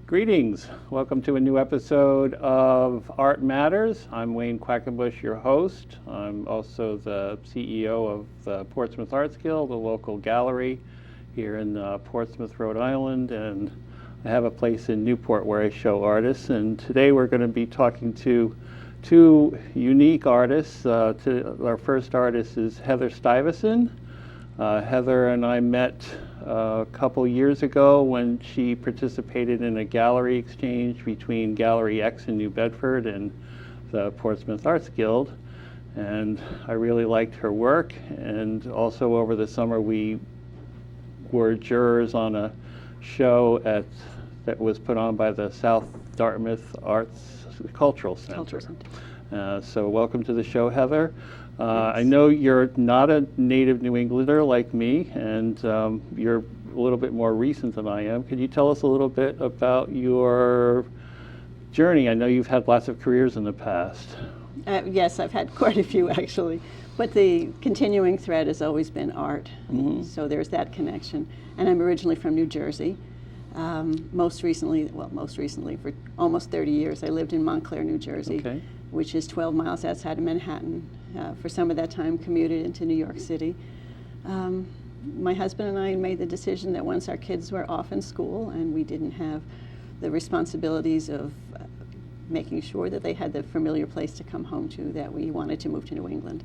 Greetings. Welcome to a new episode of Art Matters. I'm Wayne Quackenbush, your host. I'm also the CEO of the Portsmouth Arts Guild, a local gallery here in Portsmouth, Rhode Island, and I have a place in Newport where I show artists. And today we're going to be talking to two unique artists. Our first artist is Heather Stivison. Heather and I met a couple years ago when she participated in a gallery exchange between Gallery X in New Bedford and the Portsmouth Arts Guild, and I really liked her work. And also over the summer we were jurors on a show that was put on by the South Dartmouth Arts Cultural Center. So welcome to the show, Heather. I know you're not a native New Englander like me, and you're a little bit more recent than I am. Could you tell us a little bit about your journey? I know you've had lots of careers in the past. Yes, I've had quite a few actually, but the continuing thread has always been art. Mm-hmm. So there's that connection. And I'm originally from New Jersey. Most recently for almost 30 years, I lived in Montclair, New Jersey, okay, which is 12 miles outside of Manhattan. For some of that time, commuted into New York City. My husband and I made the decision that once our kids were off in school and we didn't have the responsibilities of making sure that they had the familiar place to come home to, that we wanted to move to New England.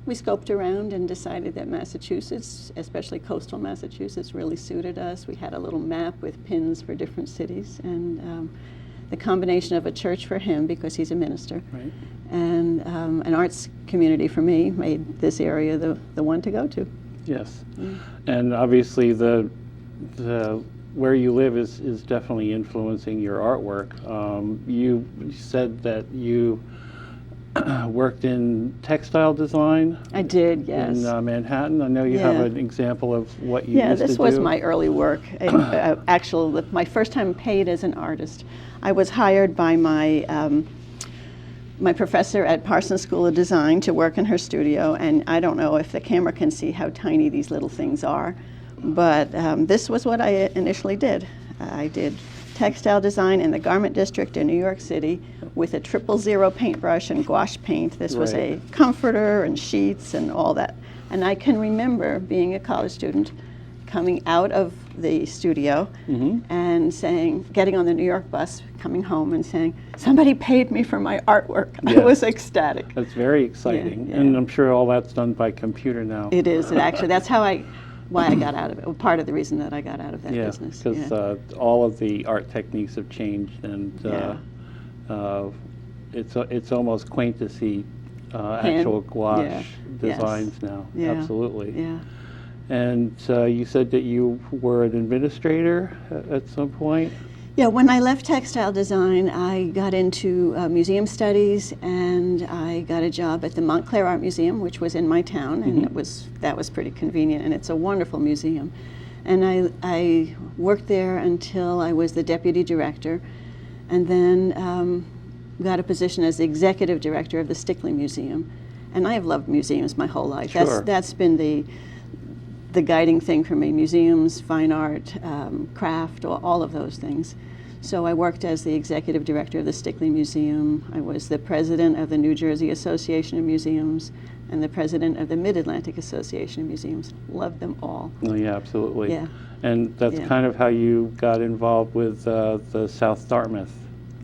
We scoped around and decided that Massachusetts, especially coastal Massachusetts, really suited us. We had a little map with pins for different cities, and the combination of a church for him, because he's a minister, right, and an arts community for me made this area the one to go to. Yes, and obviously the where you live is definitely influencing your artwork. You said that you worked in textile design. I did, yes. In Manhattan. I know you have an example of what you used to do. Yeah, this was my early work. My first time paid as an artist. I was hired by my professor at Parsons School of Design to work in her studio, and I don't know if the camera can see how tiny these little things are, but this was what I initially did. I did textile design in the garment district in New York City with a 000 paintbrush and gouache paint. This was a comforter and sheets and all that. And I can remember being a college student coming out of the studio and getting on the New York bus, coming home and saying, somebody paid me for my artwork. Yes. I was ecstatic. That's very exciting. Yeah. And I'm sure all that's done by computer now. It is. Actually, that's why I got out of it. Well, part of the reason that I got out of that business. Because all of the art techniques have changed, and it's almost quaint to see actual gouache designs now. Yeah. Absolutely. Yeah. And you said that you were an administrator at some point? Yeah, when I left textile design, I got into museum studies, and I got a job at the Montclair Art Museum, which was in my town, and that was pretty convenient, and it's a wonderful museum. And I worked there until I was the deputy director, and then got a position as the executive director of the Stickley Museum. And I have loved museums my whole life. Sure. That's been the guiding thing for me: museums, fine art, craft, all of those things. So I worked as the executive director of the Stickley Museum. I was the president of the New Jersey Association of Museums and the president of the Mid-Atlantic Association of Museums. Loved them all. Oh, yeah, absolutely. Yeah. And that's kind of how you got involved with the South Dartmouth.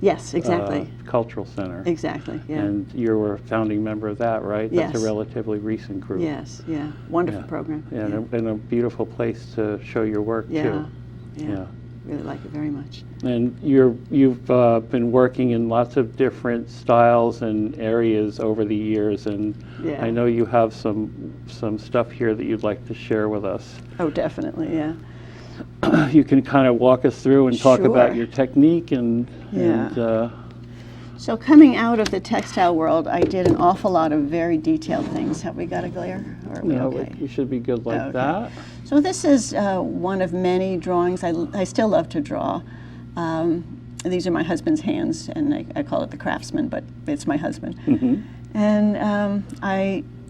Yes, exactly. Cultural Center. Exactly, yeah. And you were a founding member of that, right? Yes. That's a relatively recent group. Yes, yeah. Wonderful program. Yeah, and a beautiful place to show your work, too. Yeah. Really like it very much. And you've been working in lots of different styles and areas over the years, and I know you have some stuff here that you'd like to share with us. Oh, definitely, yeah. You can kind of walk us through and talk about your technique and So coming out of the textile world, I did an awful lot of very detailed things. Have we got a glare? Or are we okay? We should be good like that. So this is one of many drawings. I still love to draw. These are my husband's hands, and I call it the craftsman, but it's my husband. And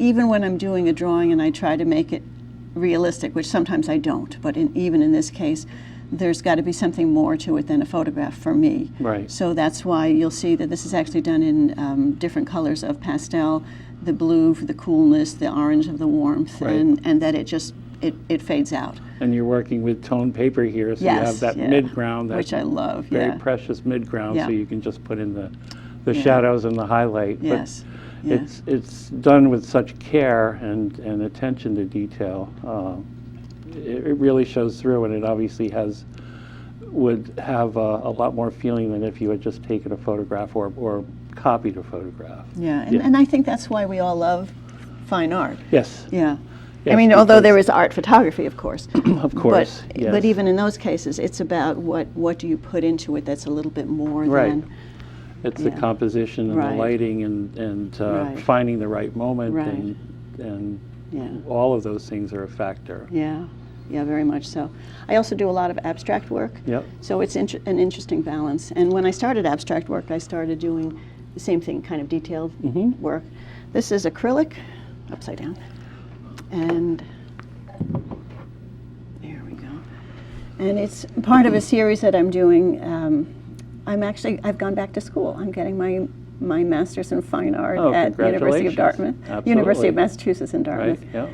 even when I'm doing a drawing and I try to make it realistic, which sometimes I don't, but even in this case, there's got to be something more to it than a photograph for me. Right. So that's why you'll see that this is actually done in different colors of pastel, the blue for the coolness, the orange of the warmth, Right. and that it fades out. And you're working with toned paper here, so you have that mid-ground, that which I love, very precious mid-ground, so you can just put in the Yeah. shadows and the highlight. Yes. But it's done with such care and attention to detail. It really shows through, and it obviously would have a lot more feeling than if you had just taken a photograph or copied a photograph. Yeah, and I think that's why we all love fine art. Yes. Yeah. Yes, I mean, although there is art photography, of course. Of course, yes. But even in those cases, it's about what do you put into it that's a little bit more Right. than... It's the composition and Right. the lighting and Right. finding the right moment Right. and Yeah. all of those things are a factor. Yeah, yeah, very much so. I also do a lot of abstract work. Yep. So it's an interesting balance. And when I started abstract work, I started doing the same thing, kind of detailed work. This is acrylic, upside down. And there we go. And it's part of a series that I'm doing. I've gone back to school. I'm getting my master's in fine art at the University of Dartmouth. Absolutely. University of Massachusetts in Dartmouth. Right, yeah.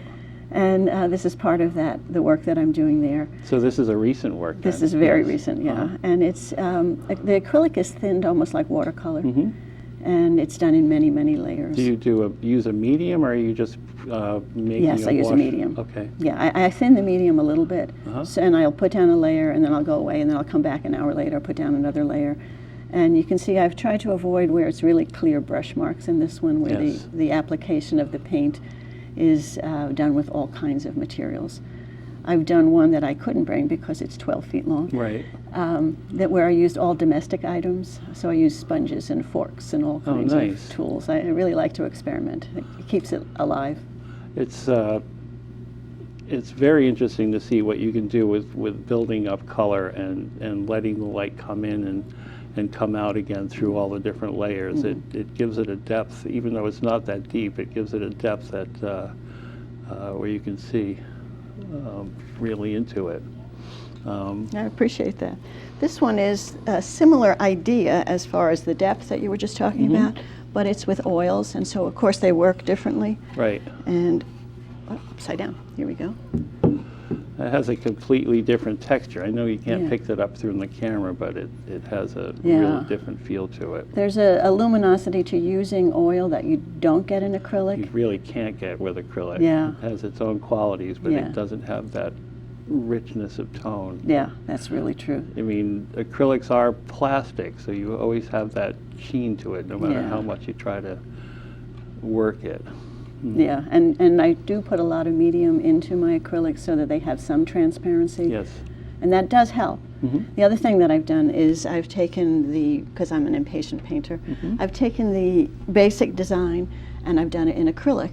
And this is part of the work that I'm doing there. So this is a recent work then? This is very Yes. recent, yeah. Uh-huh. And it's the acrylic is thinned almost like watercolor, and it's done in many, many layers. Do you use a medium, or are you just making Yes, I use a wash? medium. Okay. Yeah, I thin the medium a little bit, Uh-huh. and I'll put down a layer, and then I'll go away, and then I'll come back an hour later, put down another layer. And you can see I've tried to avoid where it's really clear brush marks in this one, where Yes. the application of the paint is done with all kinds of materials. I've done one that I couldn't bring because it's 12 feet long, Right. where I used all domestic items. So I used sponges and forks and all kinds nice. of tools. I really like to experiment. It keeps it alive. It's very interesting to see what you can do with building up color and letting the light come in and come out again through all the different layers. It gives it a depth, even though it's not that deep, it gives it a depth that where you can see really into it. I appreciate that. This one is a similar idea as far as the depth that you were just talking about, but it's with oils, and so of course they work differently. Right. And upside down, here we go. It has a completely different texture. I know you can't Yeah. pick that up through the camera, but it has a Yeah. really different feel to it. There's a luminosity to using oil that you don't get in acrylic. You really can't get with acrylic. Yeah. It has its own qualities, but Yeah. it doesn't have that richness of tone. Yeah, that's really true. I mean, acrylics are plastic, so you always have that sheen to it, no matter Yeah. how much you try to work it. Yeah, and I do put a lot of medium into my acrylics so that they have some transparency. Yes. And that does help. The other thing that I've done is I've taken because I'm an impatient painter, I've taken the basic design and I've done it in acrylic,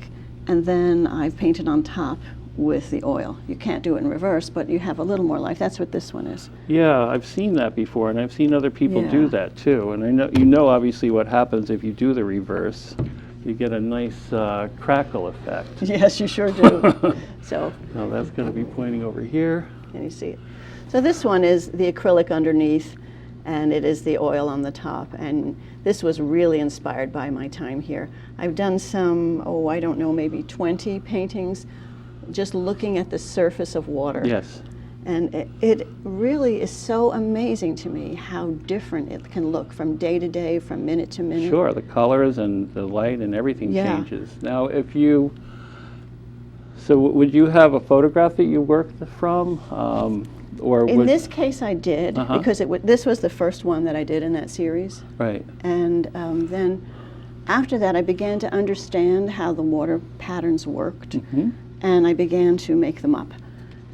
and then I've painted on top with the oil. You can't do it in reverse, but you have a little more life. That's what this one is. Yeah, I've seen that before, and I've seen other people Yeah. do that too. And I know you know obviously what happens if you do the reverse. You get a nice crackle effect. Yes, you sure do. So, Now that's going to be pointing over here. can you see it? So this one is the acrylic underneath, and it is the oil on the top. And this was really inspired by my time here. I've done some, I don't know, maybe 20 paintings just looking at the surface of water. Yes. And it really is so amazing to me how different it can look from day to day, from minute to minute. Sure, the colors and the light and everything Yeah. changes. Now, would you have a photograph that you worked from? Or In would, this case I did, because this was the first one that I did in that series. right. And then after that, I began to understand how the water patterns worked, and I began to make them up.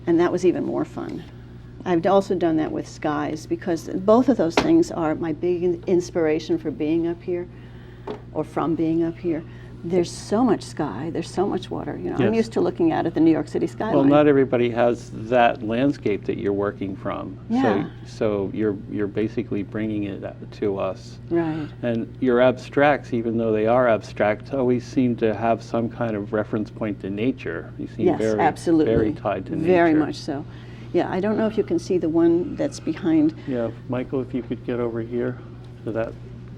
And that was even more fun. I've also done that with skies, because both of those things are my big inspiration for being up here, or from being up here. There's so much sky, there's so much water. You know, I'm Yes. used to looking out at the New York City skyline. Well, not everybody has that landscape that you're working from. Yeah. So you're basically bringing it to us. Right. And your abstracts, even though they are abstract, always seem to have some kind of reference point to nature. You seem Yes, very, absolutely. very tied to nature. Very much so. Yeah, I don't know if you can see the one that's behind. Yeah, Michael, if you could get over here to that.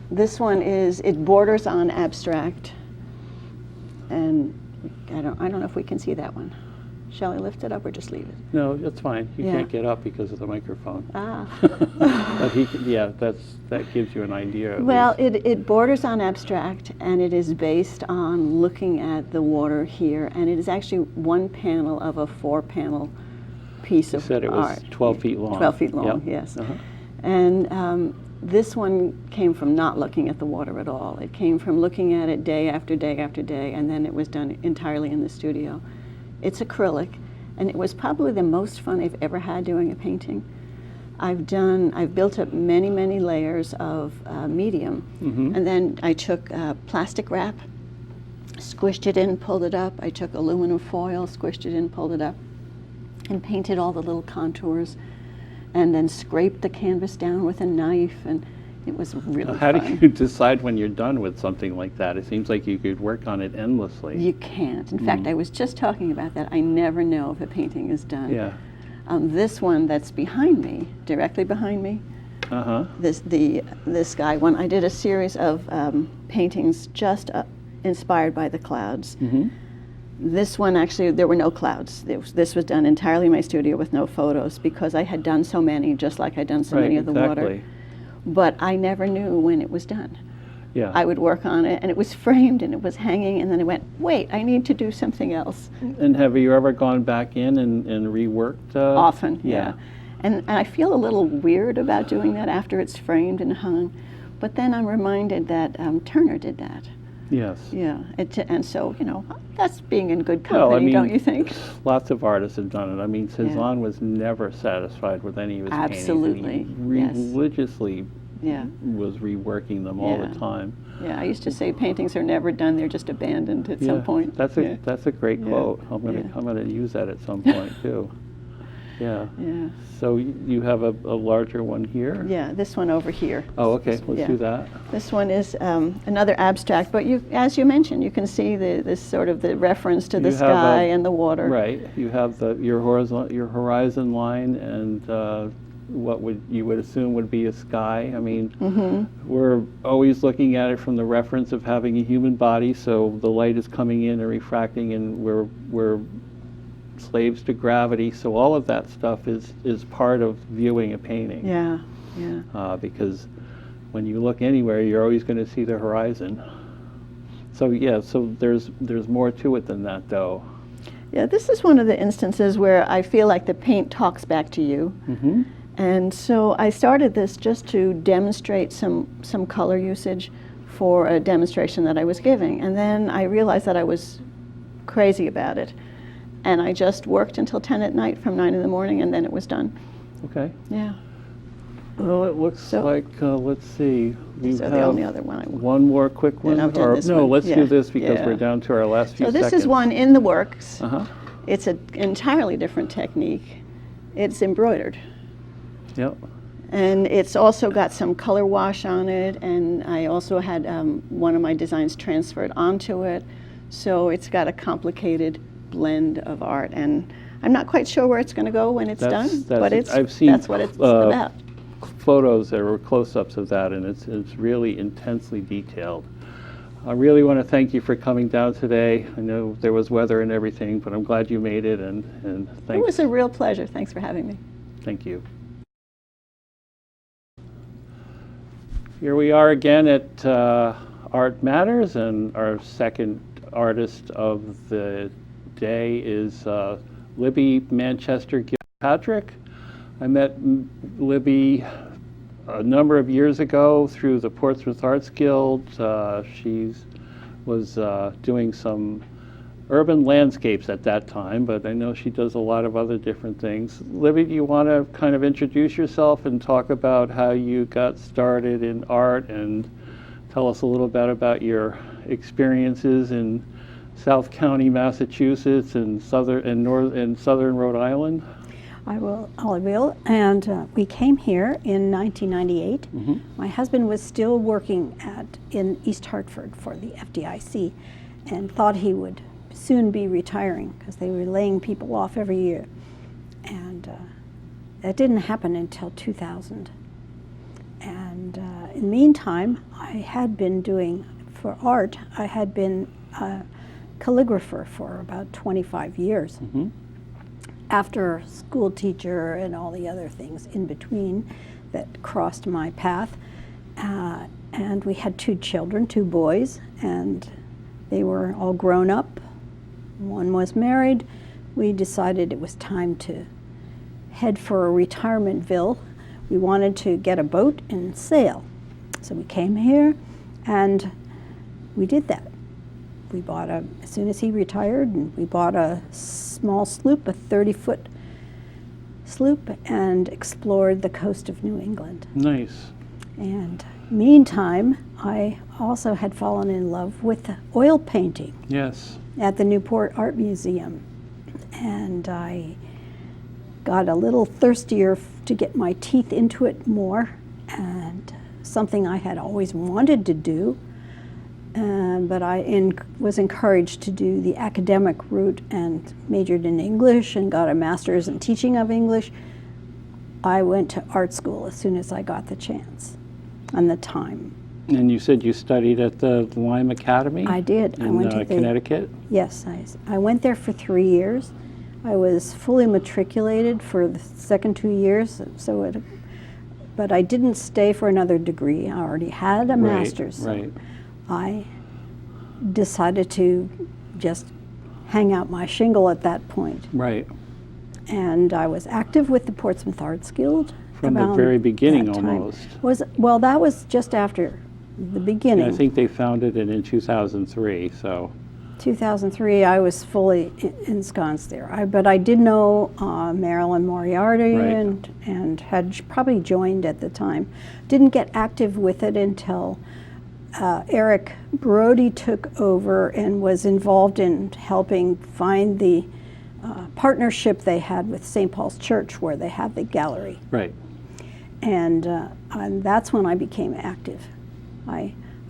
This one it borders on abstract, and I don't know if we can see that one. Shall I lift it up or just leave it? No, that's fine. You Yeah. can't get up because of the microphone. Ah. But that gives you an idea. At Well, least. it borders on abstract, and it is based on looking at the water here, and it is actually one panel of a 4-panel piece You of said it was art. 12 feet long. 12 feet long, Yep. yes. Uh-huh. And this one came from not looking at the water at all. It came from looking at it day after day after day, and then it was done entirely in the studio. It's acrylic, and it was probably the most fun I've ever had doing a painting. I've built up many, many layers of medium, and then I took plastic wrap, squished it in, pulled it up. I took aluminum foil, squished it in, pulled it up, and painted all the little contours, and then scraped the canvas down with a knife, and it was really How fun. do you decide when you're done with something like that? It seems like you could work on it endlessly. You can't. In fact, I was just talking about that. I never know if a painting is done. Yeah. This one that's behind me, directly behind me, Uh-huh. this guy, when I did a series of paintings just inspired by the clouds. This one, actually, there were no clouds. This was done entirely in my studio with no photos because I had done so many, just like I'd done so many of the water. But I never knew when it was done. Yeah. I would work on it, and it was framed, and it was hanging, and then I went, wait, I need to do something else. And have you ever gone back in and reworked? Often, yeah. And I feel a little weird about doing that after it's framed and hung, but then I'm reminded that Turner did that. Yes. Yeah, and so, that's being in good company, Well, I mean, don't you think? Lots of artists have done it. I mean, Cezanne Yeah. was never satisfied with any of his Absolutely, paintings. And he yes. religiously Yeah, was reworking them all the time. yeah. I used to say paintings are never done; they're just abandoned at some point. That's a great quote. I'm gonna use that at some point too. Yeah. Yeah. So you have a larger one here? Yeah, this one over here. Oh, okay. Let's Yeah. do that. This one is another abstract, but as you mentioned, you can see this sort of the reference to the You have sky and the water. Right. You have your horizon line and what you would assume would be a sky. I mean, we're always looking at it from the reference of having a human body, so the light is coming in and refracting, and we're slaves to gravity. So all of that stuff is part of viewing a painting. Yeah, yeah. Because when you look anywhere, you're always going to see the horizon. So yeah, so there's more to it than that, though. Yeah, this is one of the instances where I feel like the paint talks back to you. And so I started this just to demonstrate some color usage for a demonstration that I was giving. And then I realized that I was crazy about it. And I just worked until 10 at night from 9 in the morning, and then it was done. Okay. Yeah. Well, it looks like, let's see. We So have the only other one. one more quick one? I'm done this no, one. let's Yeah, do this because yeah. we're down to our last few So seconds. this is one in the works. Uh-huh. It's an entirely different technique. It's embroidered. Yep. And it's also got some color wash on it, and I also had one of my designs transferred onto it. So it's got a complicated blend of art, and I'm not quite sure where it's going to go when it's done, but I've seen that's what it's about. photos or close-ups of that, and it's really intensely detailed. I really want to thank you for coming down today. I know there was weather and everything, but I'm glad you made it, and It thanks. was a real pleasure. Thanks for having me. Thank you. Here we are again at Art Matters, and our second artist of the day is Libby Manchester Gilpatric. I met Libby a number of years ago through the Portsmouth Arts Guild. She was doing some urban landscapes at that time, but I know she does a lot of other different things. Libby, do you want to kind of introduce yourself and talk about how you got started in art, and tell us a little bit about your experiences in South County, Massachusetts, and southern Rhode Island? I will. And we came here in 1998. My husband was still working in East Hartford for the FDIC, and thought he would soon be retiring because they were laying people off every year. And That didn't happen until 2000. And in the meantime, I had been doing, for art, I had been a calligrapher for about 25 years. Mm-hmm. After school teacher and all the other things in between that crossed my path. And we had 2 children, 2 boys, and they were all grown up. One was married. We decided it was time to head for a retirementville. We wanted to get a boat and sail. So we came here and we did that. We bought as soon as he retired, and we bought a small sloop, a 30-foot sloop, and explored the coast of New England. Nice. And meantime, I also had fallen in love with oil painting Yes. at the Newport Art Museum. And I got a little thirstier to get my teeth into it more, and something I had always wanted to do. But I was encouraged to do the academic route and majored in English and got a master's in teaching of English. I went to art school as soon as I got the chance and the time. And you said you studied at the Lime Academy? I did. In I went to Connecticut? Yes, I went there for 3 years. I was fully matriculated for the second 2 years, but I didn't stay for another degree. I already had a master's. So right. I decided to just hang out my shingle at that point. Right. And I was active with the Portsmouth Arts Guild. From the around very beginning, that time. almost. Well, that was just after the beginning. Yeah, I think they founded it in 2003, so. 2003, I was fully ensconced there. But I did know Marilyn Moriarty Right. and had probably joined at the time. Didn't get active with it until Eric Brody took over and was involved in helping find the partnership they had with St. Paul's Church, where they have the gallery. Right. And that's when I became active.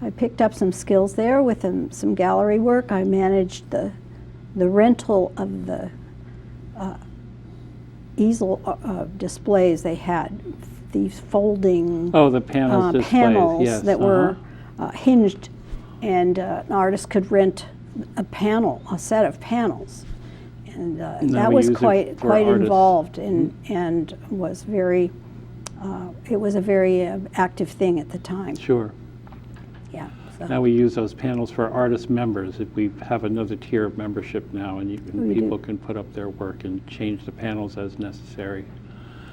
I picked up some skills there with some gallery work. I managed the rental of the easel displays they had, these folding Oh, the panels displays, panels yes. that were hinged, and an artist could rent a set of panels. And now that we was use it quite for artists. involved and was very, it was a very active thing at the time. Sure. Yeah. So. Now we use those panels for artist members. If we have another tier of membership now, and people can put up their work and change the panels as necessary.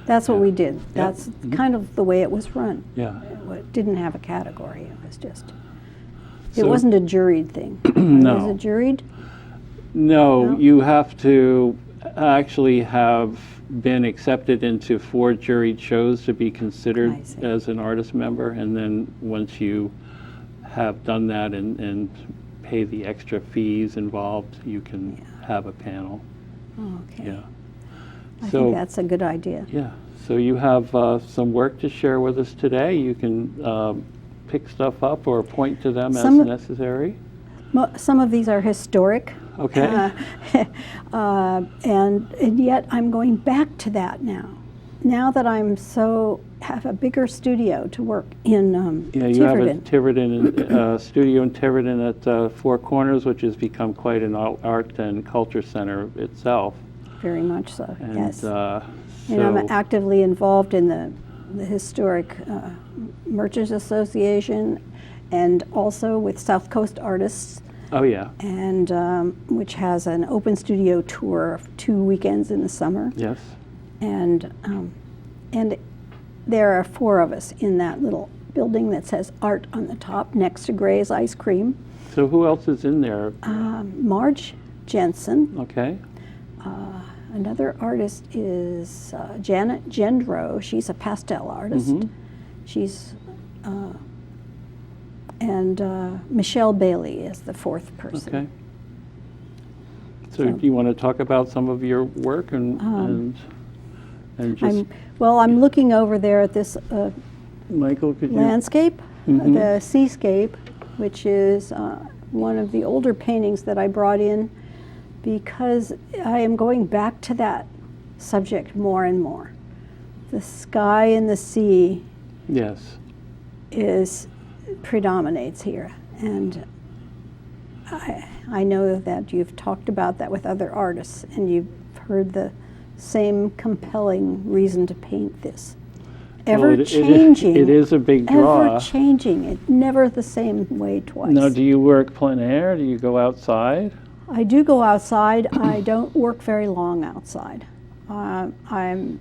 That's what we did. Yeah. That's kind of the way it was run. Yeah. It didn't have a category. It was just, it So- wasn't a juried thing. No. Was it juried? No, No? you have to actually have been accepted into 4 juried shows to be considered I see. as an artist member, and then once you have done that and pay the extra fees involved, you can have a panel. Oh, okay. Yeah. I So- think that's a good idea. Yeah, so you have some work to share with us today. You can pick stuff up or point to them as Some- necessary. Some of these are historic. Okay. And yet I'm going back to that now. Now that have a bigger studio to work in Yeah, you have a Tiverton. Tiverton studio in Tiverton at Four Corners, which has become quite an art and culture center itself. Very much so, And yes. so And I'm actively involved in the Historic Merchants Association, and also with South Coast Artists, oh yeah, and which has an open studio tour of 2 weekends in the summer. yes, And there are 4 of us in that little building that says art on the top next to Gray's Ice Cream. so who else is in there? Marge Jensen. Okay, Another artist is Janet Gendro. She's a pastel artist. Mhm. She's and Michelle Bailey is the 4th person. okay. So do you want to talk about some of your work and just, I'm looking over there at this Michael, could you? landscape, Mhm. the seascape, which is one of the older paintings that I brought in because I am going back to that subject more and more. the sky and the sea Yes. predominates here, and I know that you've talked about that with other artists, and you've heard the same compelling reason to paint this. Well, Ever changing. It is a big draw. Ever changing. It never the same way twice. Now, do you work plein air? Do you go outside? I do go outside. I don't work very long outside. I'm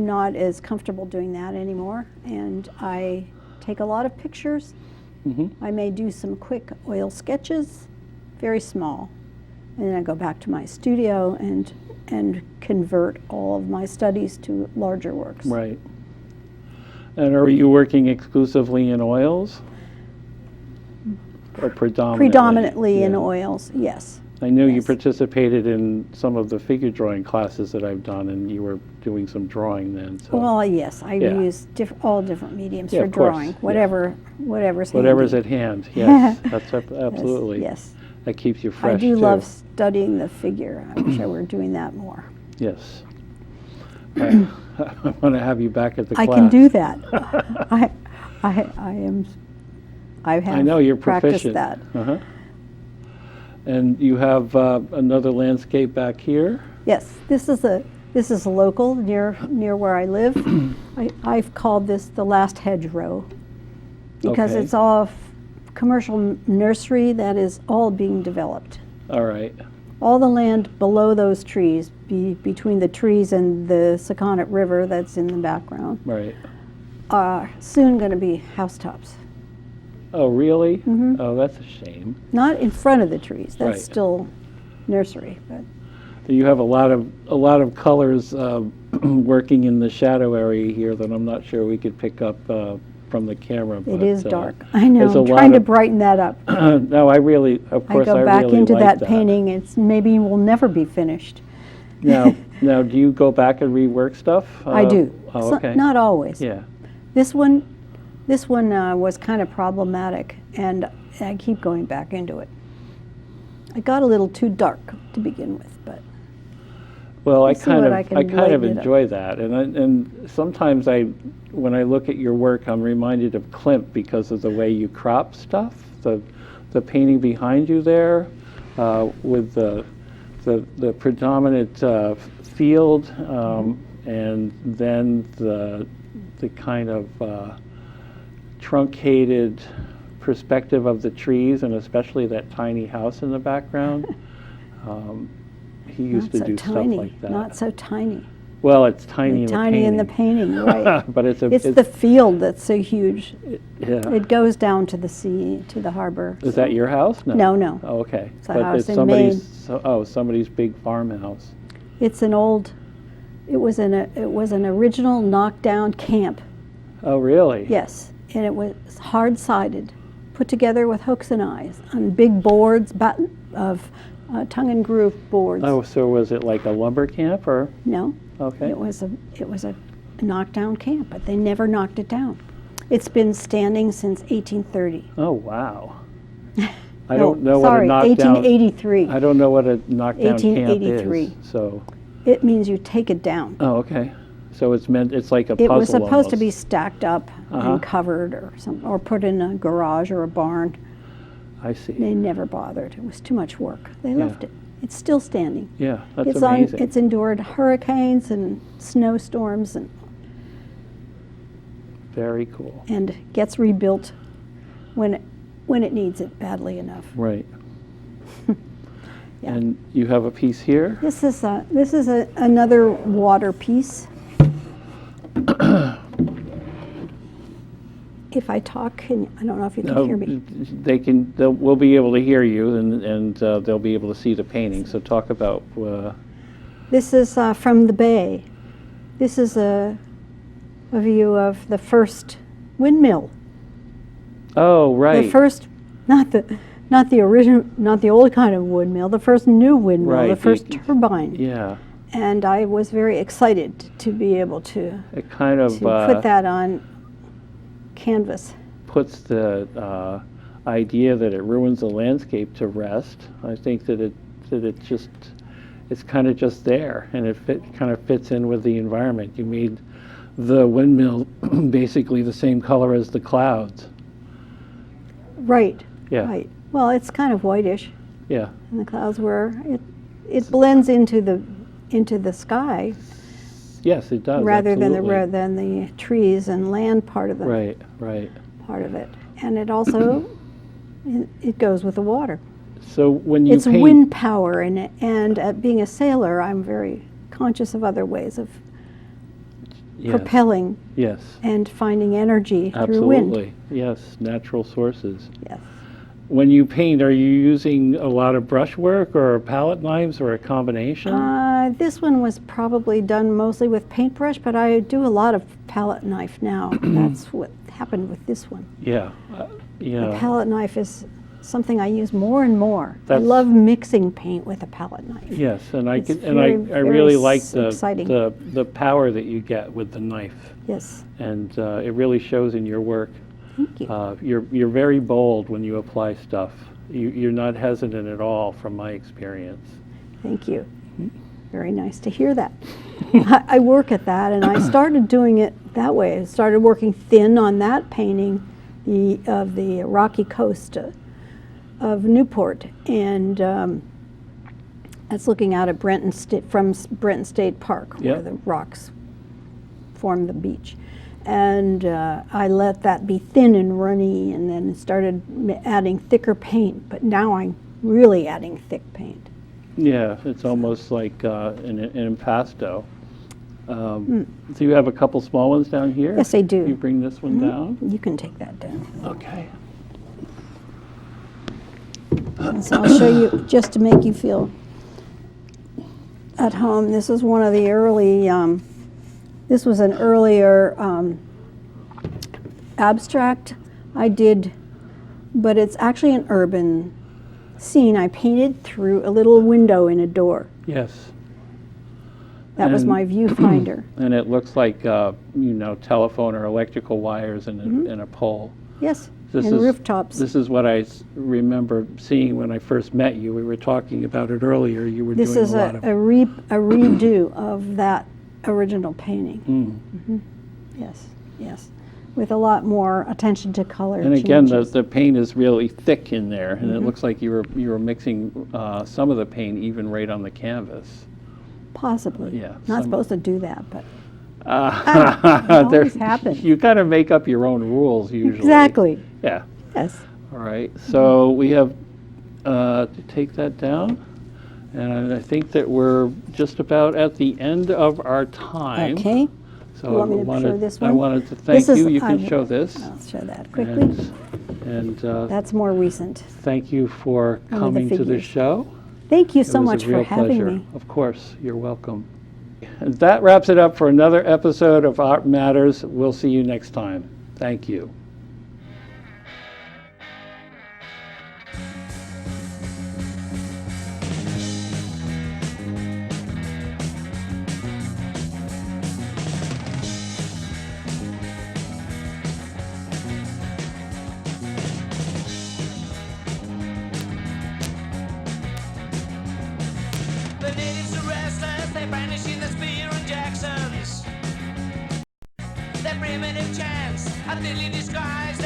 not as comfortable doing that anymore, and I take a lot of pictures. I may do some quick oil sketches, very small, and then I go back to my studio and convert all of my studies to larger works. Right. And are you working exclusively in oils? Or predominantly? Predominantly in Yeah. oils, yes. I know you Yes. participated in some of the figure drawing classes that I've done, and you were doing some drawing then. So Well, yes, I Yeah. use all different mediums Yeah, for of course, drawing, yeah. whatever's whatever's handy. at hand, yes, that's absolutely. Yes. That keeps you fresh I do too. love studying the figure. I wish I were doing that more. Yes. I want to have you back at the I class. can do that. I have I know you're practiced proficient. that. Uh-huh. And you have another landscape back here. Yes, this is local near where I live. I've called this the last hedgerow because Okay. it's all commercial nursery that is all being developed. All right. All the land below those trees, between the trees and the Sakonnet River that's in the background, Right. are soon going to be housetops. Oh, really? Mhm. Oh, that's a shame. Not in front of the trees. That's Right. still nursery. But You have a lot of colors working in the shadow area here that I'm not sure we could pick up from the camera. it but, is dark. I know. there's a I'm lot trying to of- brighten that up. No, I really, of I course, go I back really into like that painting. It's maybe will never be finished. Now, do you go back and rework stuff? I do. Oh, So- okay. not always. Yeah. This one was kind of problematic, and I keep going back into it. It got a little too dark to begin with, but Well, I I'll see kind what of I can kind of lighten it up. enjoy that, and sometimes when I look at your work, I'm reminded of Klimt because of the way you crop stuff. The painting behind you there, with the predominant field, and then the kind of truncated perspective of the trees, and especially that tiny house in the background. He used not to so do tiny. stuff like that. Not so tiny. Well, it's tiny in the Tiny painting. in the painting, right? But it's the field that's so huge. yeah. It goes down to the sea, to the harbor. Is that your house? No. Oh, okay. It's a But house it's in somebody's. Maine. Somebody's big farmhouse. It's an old. It was an original knockdown camp. Oh, really? Yes, and it was hard-sided, put together with hooks and eyes on big boards of tongue and groove boards. Oh, so was it like a lumber camp or? No, Okay. it was a knockdown camp, but they never knocked it down. It's been standing since 1830. Oh, wow. I No, don't know sorry, what a knockdown. 1883. I don't know what a knockdown camp 1883. is. So. It means you take it down. Oh, okay. So it's like a puzzle. It was supposed to be almost. stacked up Uh-huh. and covered or put in a garage or a barn. I see. They never bothered. It was too much work. They left it. It's still standing. Yeah, that's It's amazing. it's endured hurricanes and snowstorms Very cool. and gets rebuilt when it needs it badly enough. Right. Yeah. And you have a piece here. This is another water piece. If I talk, I don't know if you can hear me. We'll be able to hear you, and they'll be able to see the painting. So talk about. This is from the bay. This is a view of the first windmill. Oh, right. The first, not the original, not the old kind of windmill. The first new windmill, Right, the first turbine. Yeah. And I was very excited to be able to It kind of put that on canvas. puts the idea that it ruins the landscape to rest. I think that it's kind of just there, and it kind of fits in with the environment. You made the windmill basically the same color as the clouds. Right. Yeah. Right. Well, it's kind of whitish, Yeah. and the clouds were. It blends into the sky Yes, it does. rather absolutely. than the trees and land part of Right. Right. part of it, and it also it goes with the water. So when you It's paint, wind power, and being a sailor, I'm very conscious of other ways of yes. propelling Yes. and finding energy through wind. Absolutely. Yes. Natural sources. Yes. When you paint, are you using a lot of brushwork or palette knives or a combination? This one was probably done mostly with paintbrush, but I do a lot of palette knife now. That's what happened with this one. Yeah. The Yeah. palette knife is something I use more and more. I That's- love mixing paint with a palette knife. Yes, and It's I very really like exciting. the power that you get with the knife, Yes, and it really shows in your work. thank you. You're very bold when you apply stuff. You're not hesitant at all, from my experience. Thank you. Very nice to hear that. I work at that, and I started doing it that way. I started working thin on that painting of the rocky coast of Newport, and that's looking out at from Brenton State Park, where Yep. the rocks form the beach. And I let that be thin and runny, and then started adding thicker paint. But now I'm really adding thick paint. Yeah, it's almost like an impasto. Do you have a couple small ones down here? Yes, I do. You bring this one down? You can take that down. Okay. And so I'll show you, just to make you feel at home. This is one of the early, this was an earlier abstract I did, but it's actually an urban scene. I painted through a little window in a door. Yes. That was And- my viewfinder. And it looks like, telephone or electrical wires and a pole. Yes, This and is- rooftops. This is what I remember seeing when I first met you. We were talking about it earlier. You were This doing is a a, lot of... a redo of that original painting. Mm. Yes, yes, with a lot more attention to color. And again, changes. the paint is really thick in there, and it looks like you were mixing some of the paint even right on the canvas. Possibly. Yeah, Not some- supposed to do that, but it There- always happens. You kind of make up your own rules usually. Exactly. Yeah. Yes. All right. So we have to take that down, and I think that we're just about at the end of our time. Okay. So You want me to I wanted, show this I one? wanted to thank This is- you. You can I- show this. I'll show that quickly. And That's more recent. thank you for the coming to the figures. show. Thank you It so was a much for real having pleasure. me. Of course, you're welcome. And that wraps it up for another episode of Art Matters. We'll see you next time. Thank you. The natives are restless, they vanish in the Spear and Jacksons. Their primitive chants are thinly disguised